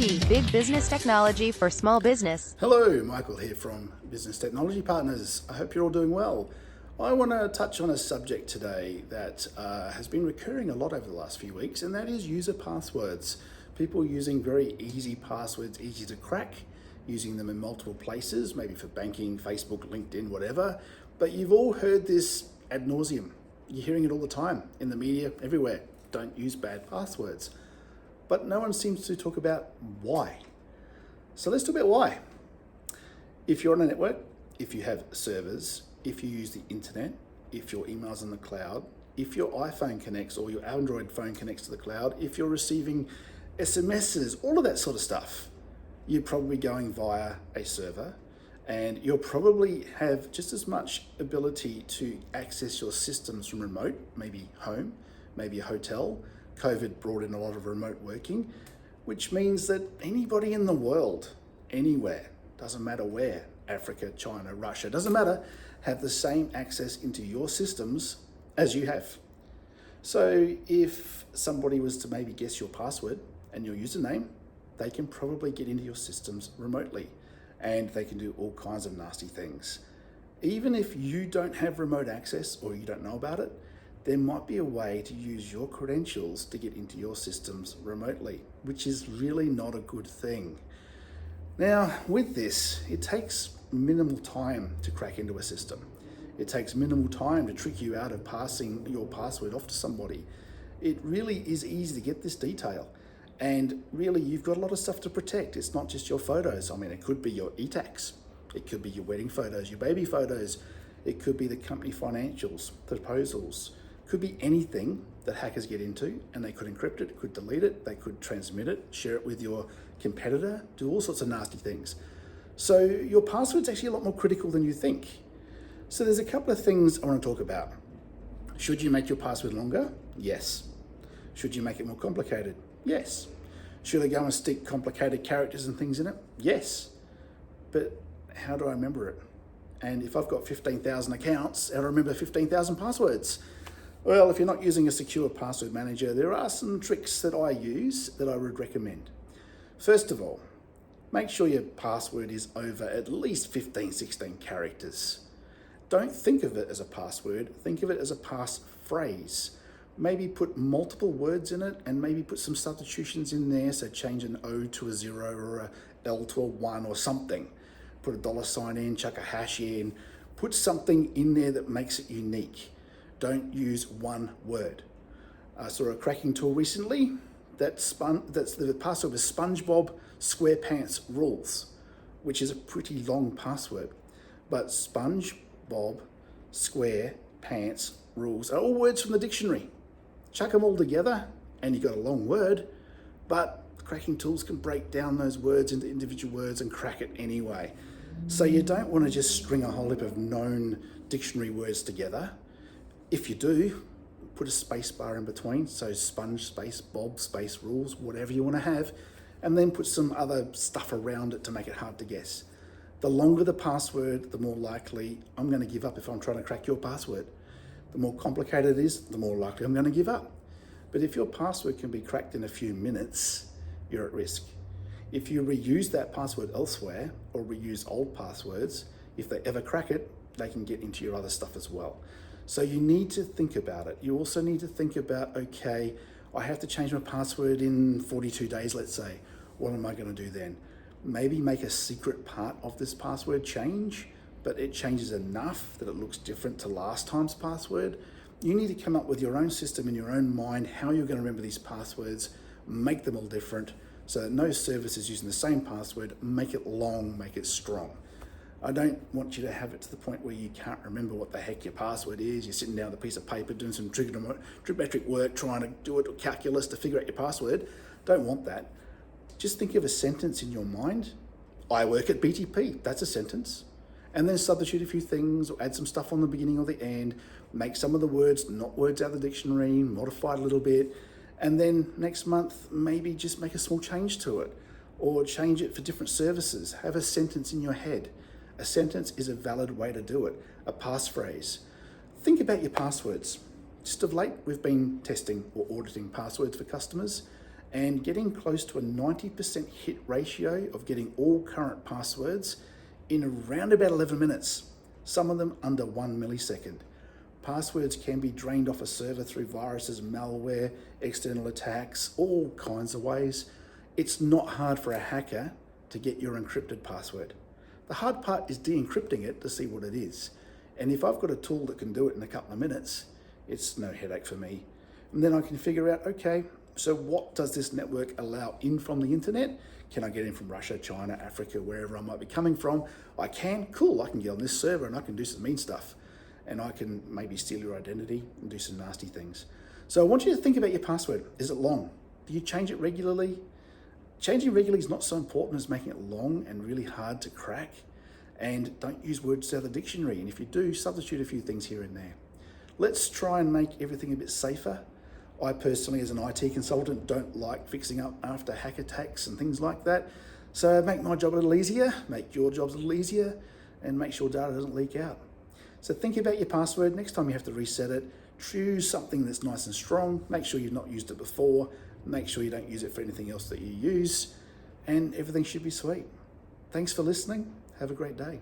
BP, Big Business Technology for Small Business. Hello, Michael here from Business Technology Partners. I hope you're all doing well. I want to touch on a subject today that has been recurring a lot over the last few weeks, and that is user passwords. People using very easy passwords, easy to crack, using them in multiple places, maybe for banking, Facebook, LinkedIn, whatever. But you've all heard this ad nauseum. You're hearing it all the time in the media, everywhere. Don't use bad passwords. But no one seems to talk about why. So let's talk about why. If you're on a network, if you have servers, if you use the internet, if your email's in the cloud, if your iPhone connects or your Android phone connects to the cloud, if you're receiving SMSs, all of that sort of stuff, you're probably going via a server, and you'll probably have just as much ability to access your systems from remote, maybe home, maybe a hotel. COVID brought in a lot of remote working, which means that anybody in the world, anywhere, doesn't matter where, Africa, China, Russia, doesn't matter, have the same access into your systems as you have. So if somebody was to maybe guess your password and your username, they can probably get into your systems remotely, and they can do all kinds of nasty things. Even if you don't have remote access or you don't know about it, there might be a way to use your credentials to get into your systems remotely, which is really not a good thing. Now, with this, it takes minimal time to crack into a system. It takes minimal time to trick you out of passing your password off to somebody. It really is easy to get this detail. And really, you've got a lot of stuff to protect. It's not just your photos. I mean, it could be your e-tax. It could be your wedding photos, your baby photos. It could be the company financials, proposals. It could be anything that hackers get into, and they could encrypt it, could delete it, they could transmit it, share it with your competitor, do all sorts of nasty things. So your password's actually a lot more critical than you think. So there's a couple of things I want to talk about. Should you make your password longer? Yes. Should you make it more complicated? Yes. Should I go and stick complicated characters and things in it? Yes. But how do I remember it? And if I've got 15,000 accounts, how do I remember 15,000 passwords? Well, if you're not using a secure password manager, there are some tricks that I use that I would recommend. First of all, make sure your password is over at least 15, 16 characters. Don't think of it as a password, think of it as a passphrase. Maybe put multiple words in it, and maybe put some substitutions in there, so change an O to a 0 or a L to a 1 or something. Put a $ in, chuck a hash in, put something in there that makes it unique. Don't use one word. I saw a cracking tool recently that's the password was SpongeBob SquarePants Rules, which is a pretty long password. But SpongeBob SquarePants Rules are all words from the dictionary. Chuck them all together and you got a long word, but cracking tools can break down those words into individual words and crack it anyway. So you don't want to just string a whole heap of known dictionary words together. If you do, put a space bar in between, so sponge space, bob space, rules, whatever you want to have, and then put some other stuff around it to make it hard to guess. The longer the password, the more likely I'm going to give up if I'm trying to crack your password. The more complicated it is, the more likely I'm going to give up. But if your password can be cracked in a few minutes, you're at risk. If you reuse that password elsewhere or reuse old passwords, if they ever crack it, they can get into your other stuff as well. So you need to think about it. You also need to think about, okay, I have to change my password in 42 days, let's say. What am I going to do then? Maybe make a secret part of this password change, but it changes enough that it looks different to last time's password. You need to come up with your own system in your own mind, how you're going to remember these passwords, make them all different, so that no service is using the same password. Make it long, make it strong. I don't want you to have it to the point where you can't remember what the heck your password is. You're sitting down with a piece of paper doing some trigonometric work, trying to do it with calculus to figure out your password. Don't want that. Just think of a sentence in your mind. I work at BTP, that's a sentence. And then substitute a few things, or add some stuff on the beginning or the end, make some of the words not words out of the dictionary, modify it a little bit, and then next month, maybe just make a small change to it, or change it for different services. Have a sentence in your head. A sentence is a valid way to do it, a passphrase. Think about your passwords. Just of late, we've been testing or auditing passwords for customers, and getting close to a 90% hit ratio of getting all current passwords in around about 11 minutes, some of them under 1 millisecond. Passwords can be drained off a server through viruses, malware, external attacks, all kinds of ways. It's not hard for a hacker to get your encrypted password. The hard part is de-encrypting it to see what it is. And if I've got a tool that can do it in a couple of minutes, it's no headache for me. And then I can figure out, okay, so what does this network allow in from the internet? Can I get in from Russia, China, Africa, wherever I might be coming from? I can, cool, I can get on this server and I can do some mean stuff. And I can maybe steal your identity and do some nasty things. So I want you to think about your password. Is it long? Do you change it regularly? Changing regularly is not so important as making it long and really hard to crack. And don't use words out of the dictionary. And if you do, substitute a few things here and there. Let's try and make everything a bit safer. I personally, as an IT consultant, don't like fixing up after hack attacks and things like that. So make my job a little easier, make your jobs a little easier, and make sure data doesn't leak out. So think about your password. Next time you have to reset it, choose something that's nice and strong. Make sure you've not used it before. Make sure you don't use it for anything else that you use. And everything should be sweet. Thanks for listening. Have a great day.